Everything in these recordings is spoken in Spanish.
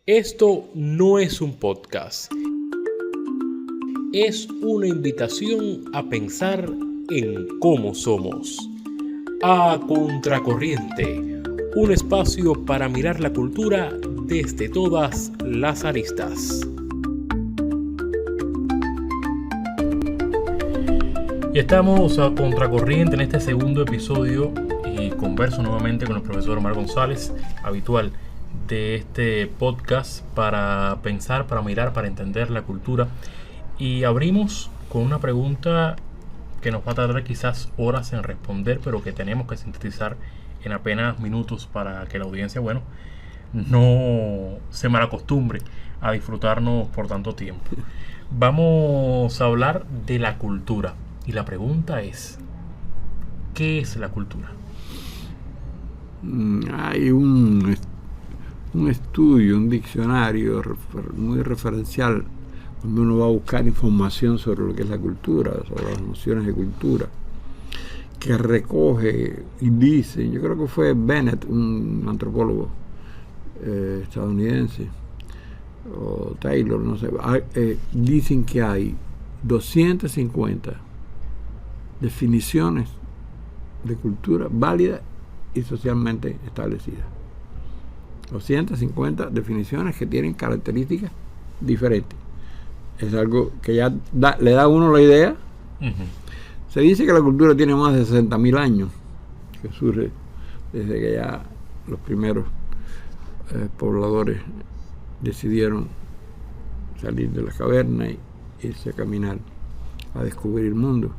Esto no es un podcast. Es una invitación a pensar en cómo somos. A Contracorriente, un espacio para mirar la cultura desde todas las aristas. Y estamos a Contracorriente en este segundo episodio y converso nuevamente con el profesor Omar González, habitual de este podcast, para pensar, para mirar, para entender la cultura. Y abrimos con una pregunta que nos va a tardar quizás horas en responder, pero que tenemos que sintetizar en apenas minutos para que la audiencia, no se malacostumbre a disfrutarnos por tanto tiempo. Vamos a hablar de la cultura. Y la pregunta es, ¿qué es la cultura? Hay un estudio, un diccionario muy referencial cuando uno va a buscar información sobre lo que es la cultura, sobre las nociones de cultura, que recoge y dice, yo creo que fue Bennett, un antropólogo estadounidense, o Taylor, no sé, dicen que hay 250 definiciones de cultura válidas y socialmente establecidas. 250 definiciones que tienen características diferentes. Es algo que ya le da a uno la idea. Uh-huh. Se dice que la cultura tiene más de 60.000 años, que surge desde que ya los primeros pobladores decidieron salir de la caverna y irse a caminar, a descubrir el mundo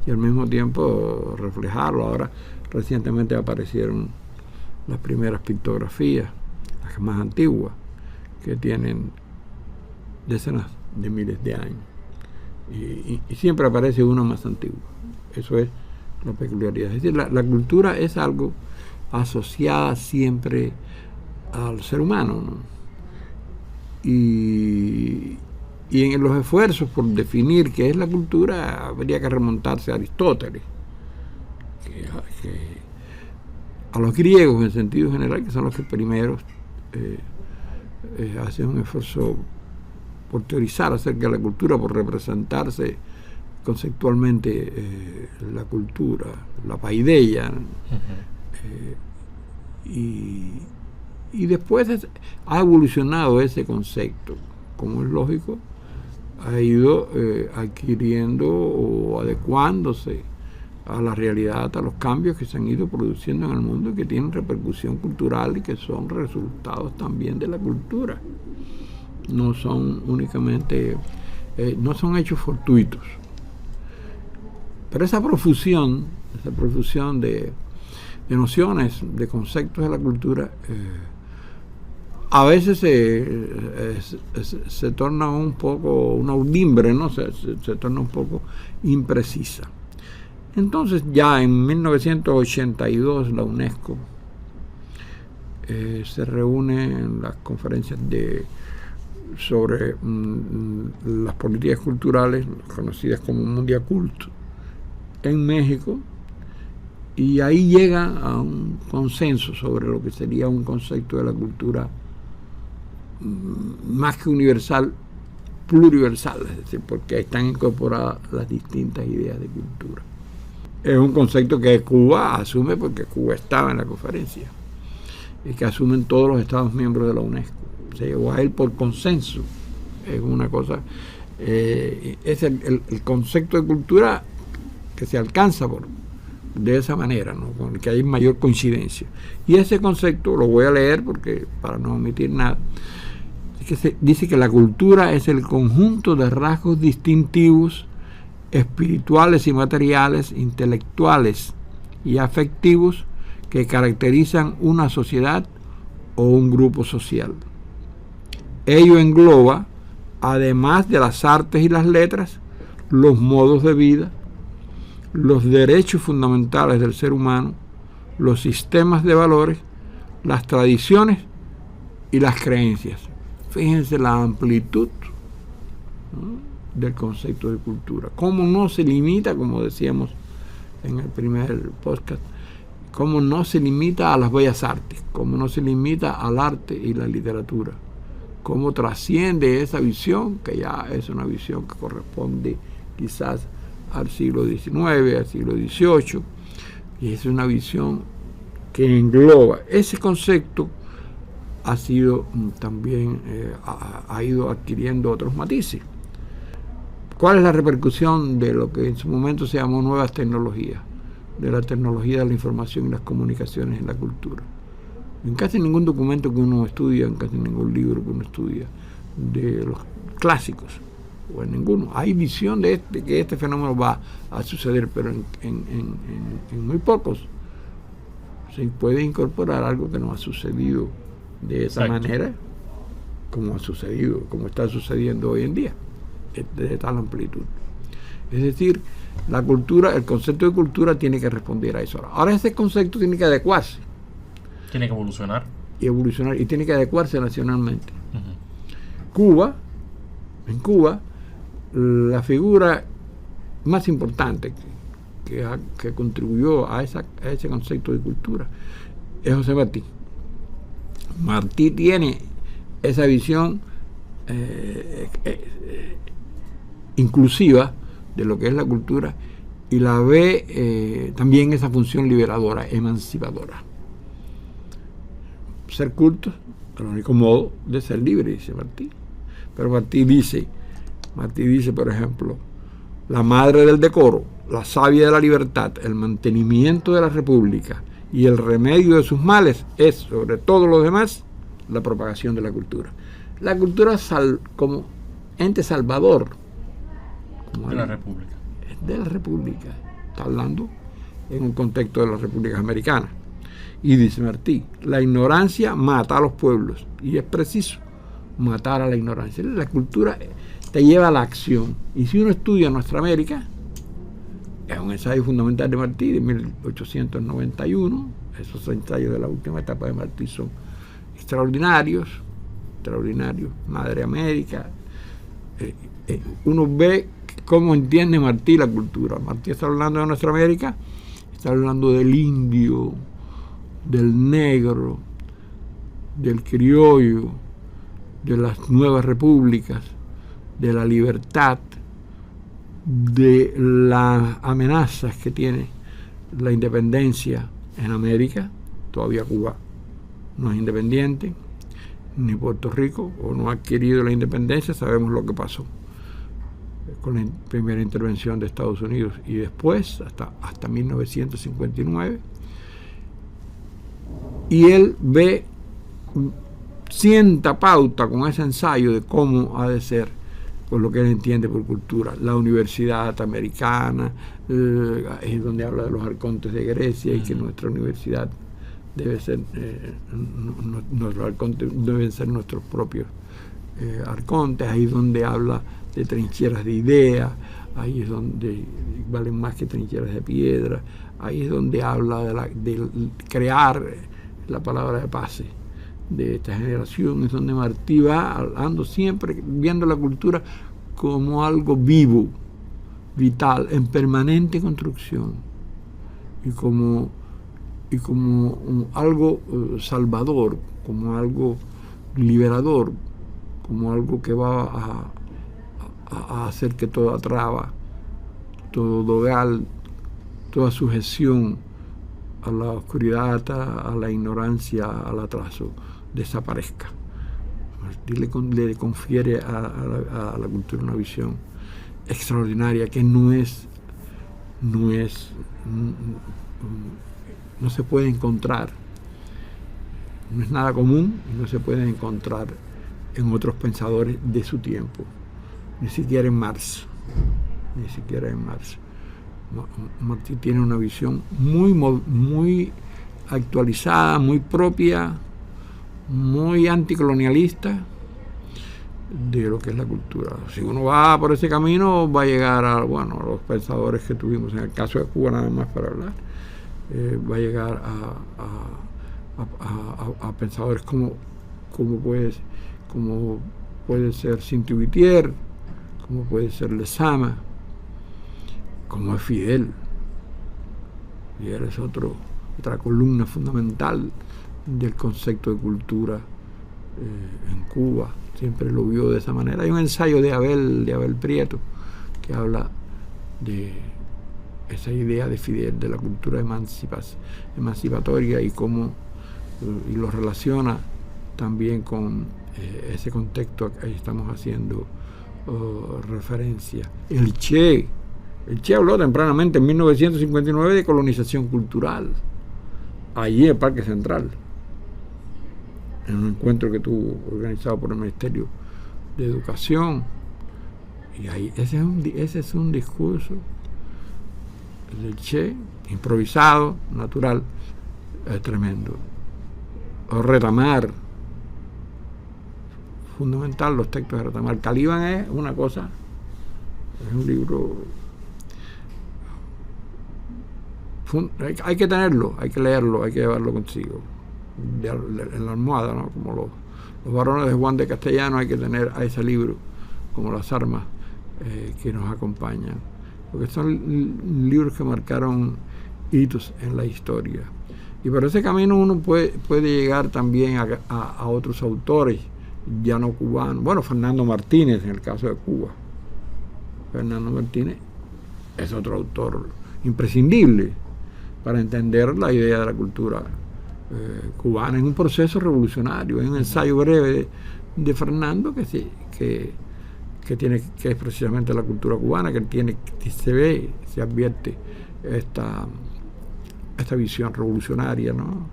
y al mismo tiempo reflejarlo. Ahora recientemente aparecieron las primeras pictografías, las más antiguas, que tienen decenas de miles de años, y siempre aparece una más antigua. Eso es la peculiaridad. Es decir, la cultura es algo asociada siempre al ser humano, ¿no? Y en los esfuerzos por definir qué es la cultura habría que remontarse a Aristóteles, a los griegos en sentido general, que son los que primeros hacen un esfuerzo por teorizar acerca de la cultura, por representarse conceptualmente la cultura, la paideia. Uh-huh. Y después ha evolucionado ese concepto, como es lógico, ha ido adquiriendo o adecuándose a la realidad, a los cambios que se han ido produciendo en el mundo y que tienen repercusión cultural y que son resultados también de la cultura. No son únicamente, no son hechos fortuitos. Pero esa profusión de nociones, de conceptos de la cultura, a veces se torna un poco una urdimbre, ¿no? Se torna un poco imprecisa. Entonces, ya en 1982 la UNESCO se reúne en las conferencias sobre las políticas culturales, conocidas como Mundiacult, en México, y ahí llega a un consenso sobre lo que sería un concepto de la cultura más que universal, pluriversal, es decir, porque están incorporadas las distintas ideas de cultura. Es un concepto que Cuba asume porque Cuba estaba en la conferencia y que asumen todos los Estados miembros de la UNESCO. Se llegó a él por consenso. Es una cosa, es el concepto de cultura que se alcanza de esa manera, ¿no? Con el que hay mayor coincidencia. Y ese concepto lo voy a leer porque para no omitir nada. Dice que la cultura es el conjunto de rasgos distintivos espirituales y materiales, intelectuales y afectivos que caracterizan una sociedad o un grupo social. Ello engloba, además de las artes y las letras, los modos de vida, los derechos fundamentales del ser humano, los sistemas de valores, las tradiciones y las creencias. Fíjense la amplitud, ¿no?, del concepto de cultura. Cómo no se limita, como decíamos en el primer podcast, cómo no se limita a las bellas artes, cómo no se limita al arte y la literatura, cómo trasciende esa visión, que ya es una visión que corresponde quizás al siglo XIX, al siglo XVIII, y es una visión que engloba ese concepto. Ha sido también, ha ido adquiriendo otros matices. ¿Cuál es la repercusión de lo que en su momento se llamó nuevas tecnologías? De la tecnología de la información y las comunicaciones en la cultura. En casi ningún documento que uno estudia, en casi ningún libro que uno estudia, de los clásicos, o en ninguno, hay visión de que este fenómeno va a suceder, pero en muy pocos se puede incorporar algo que no ha sucedido de esa manera, como ha sucedido, como está sucediendo hoy en día, de tal amplitud. Es decir, la cultura, el concepto de cultura tiene que responder a eso. Ahora ese concepto tiene que adecuarse. Tiene que evolucionar. Y tiene que adecuarse nacionalmente. Uh-huh. En Cuba, la figura más importante que contribuyó a ese concepto de cultura es José Martí. Martí tiene esa visión inclusiva de lo que es la cultura y la ve también esa función liberadora, emancipadora. Ser culto es el único modo de ser libre, dice Martí. Pero Martí dice, por ejemplo, la madre del decoro, la savia de la libertad, el mantenimiento de la república y el remedio de sus males es, sobre todo lo demás, la propagación de la cultura. La cultura como ente salvador de la república. De la república. Está hablando en un contexto de las repúblicas americanas. Y dice Martí, la ignorancia mata a los pueblos. Y es preciso matar a la ignorancia. La cultura te lleva a la acción. Y si uno estudia nuestra América, es un ensayo fundamental de Martí de 1891. Esos ensayos de la última etapa de Martí son extraordinarios. Madre América. Uno ve cómo entiende Martí la cultura. Martí está hablando de nuestra América, está hablando del indio, del negro, del criollo, de las nuevas repúblicas, de la libertad, de las amenazas que tiene la independencia en América. Todavía Cuba no es independiente, ni Puerto Rico, o no ha adquirido la independencia. Sabemos lo que pasó con la primera intervención de Estados Unidos y después hasta 1959. Y él sienta pauta con ese ensayo de cómo ha de ser, por lo que él entiende por cultura. La universidad americana, es donde habla de los arcontes de Grecia y que nuestra universidad debe ser, nuestros arcontes deben ser nuestros propios arcontes. Ahí es donde habla de trincheras de ideas, ahí es donde valen más que trincheras de piedra, ahí es donde habla de crear la palabra de paz de esta generación. Es donde Martí va hablando siempre, viendo la cultura como algo vivo, vital, en permanente construcción, y como algo salvador, como algo liberador, como algo que va a hacer que toda traba, todo dogal, toda sujeción a la oscuridad, a la ignorancia, al atraso, desaparezca. Le confiere a la cultura una visión extraordinaria que no se puede encontrar, no es nada común y no se puede encontrar en otros pensadores de su tiempo, ni siquiera en Marx. Martí tiene una visión muy actualizada, muy propia, muy anticolonialista de lo que es la cultura. Si uno va por ese camino, va a llegar a los pensadores que tuvimos, en el caso de Cuba nada más para hablar, va a llegar a pensadores como puede ser Saint-Exupéry, como puede ser Lezama, como es Fidel. Fidel es otra columna fundamental del concepto de cultura en Cuba, siempre lo vio de esa manera. Hay un ensayo de Abel Prieto que habla de esa idea de Fidel, de la cultura emancipatoria y cómo y lo relaciona también con ese contexto a que estamos haciendo referencia. El Che habló tempranamente en 1959 de colonización cultural, allí en el Parque Central, en un encuentro que tuvo organizado por el Ministerio de Educación. Y ahí ese es un discurso del Che, improvisado, natural, tremendo. O Retamar, fundamental los textos de Retamar. Caliban es una cosa, es un libro, hay que tenerlo, hay que leerlo, hay que llevarlo consigo, en la almohada, ¿no? Como los varones de Juan de Castellano, hay que tener a ese libro como las armas que nos acompañan, porque son libros que marcaron hitos en la historia. Y por ese camino uno puede llegar también a otros autores, ya no cubanos. Bueno, Fernando Martínez, en el caso de Cuba. Fernando Martínez es otro autor imprescindible para entender la idea de la cultura cubana en un proceso revolucionario. Es un ensayo breve de Fernando que es precisamente la cultura cubana, que se advierte esta visión revolucionaria, ¿no?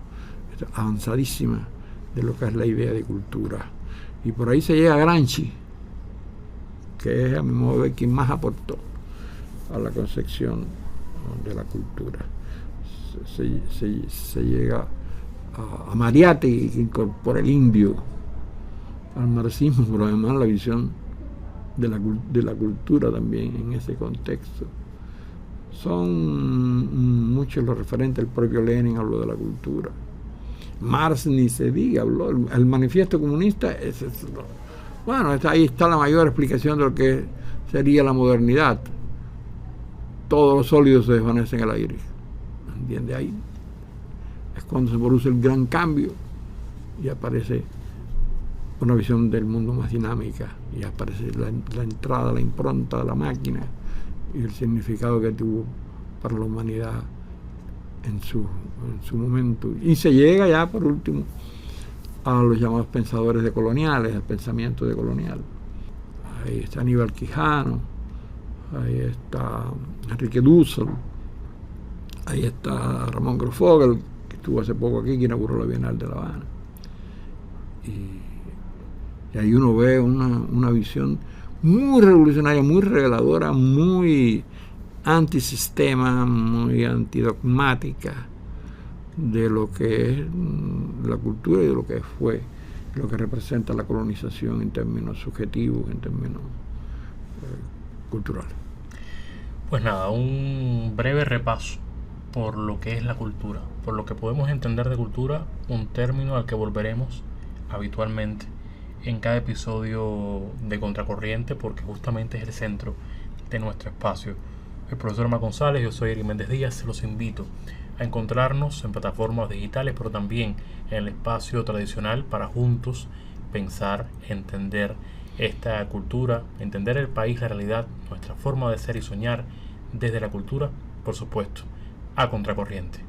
Avanzadísima de lo que es la idea de cultura. Y por ahí se llega a Gramsci, que es, a mi modo de ver, quien más aportó a la concepción de la cultura. Se llega a Mariátegui, que incorpora el indio al marxismo, pero además la visión de la cultura también en ese contexto. Son muchos los referentes. El propio Lenin habló de la cultura. Marx ni se diga, habló. El manifiesto comunista bueno, ahí está la mayor explicación de lo que sería la modernidad. Todos los sólidos se desvanecen en el aire. ¿Entiende? Ahí es cuando se produce el gran cambio y aparece una visión del mundo más dinámica, y aparece la entrada, la impronta de la máquina y el significado que tuvo para la humanidad en su momento. Y se llega ya, por último, a los llamados pensadores decoloniales, al pensamiento decolonial. Ahí está Aníbal Quijano, ahí está Enrique Dussel, ahí está Ramón Grosfoguel, que estuvo hace poco aquí, que inauguró la Bienal de La Habana. Y ahí uno ve una visión muy revolucionaria, muy reveladora, muy antisistema, muy antidogmática de lo que es la cultura y de lo que fue, lo que representa la colonización en términos subjetivos, en términos culturales. Pues nada, un breve repaso por lo que es la cultura, por lo que podemos entender de cultura, un término al que volveremos habitualmente en cada episodio de Contracorriente, porque justamente es el centro de nuestro espacio. El profesor Omar González, yo soy Eric Méndez Díaz. Los invito a encontrarnos en plataformas digitales, pero también en el espacio tradicional, para juntos pensar, entender esta cultura, entender el país, la realidad, nuestra forma de ser y soñar desde la cultura, por supuesto, a contracorriente.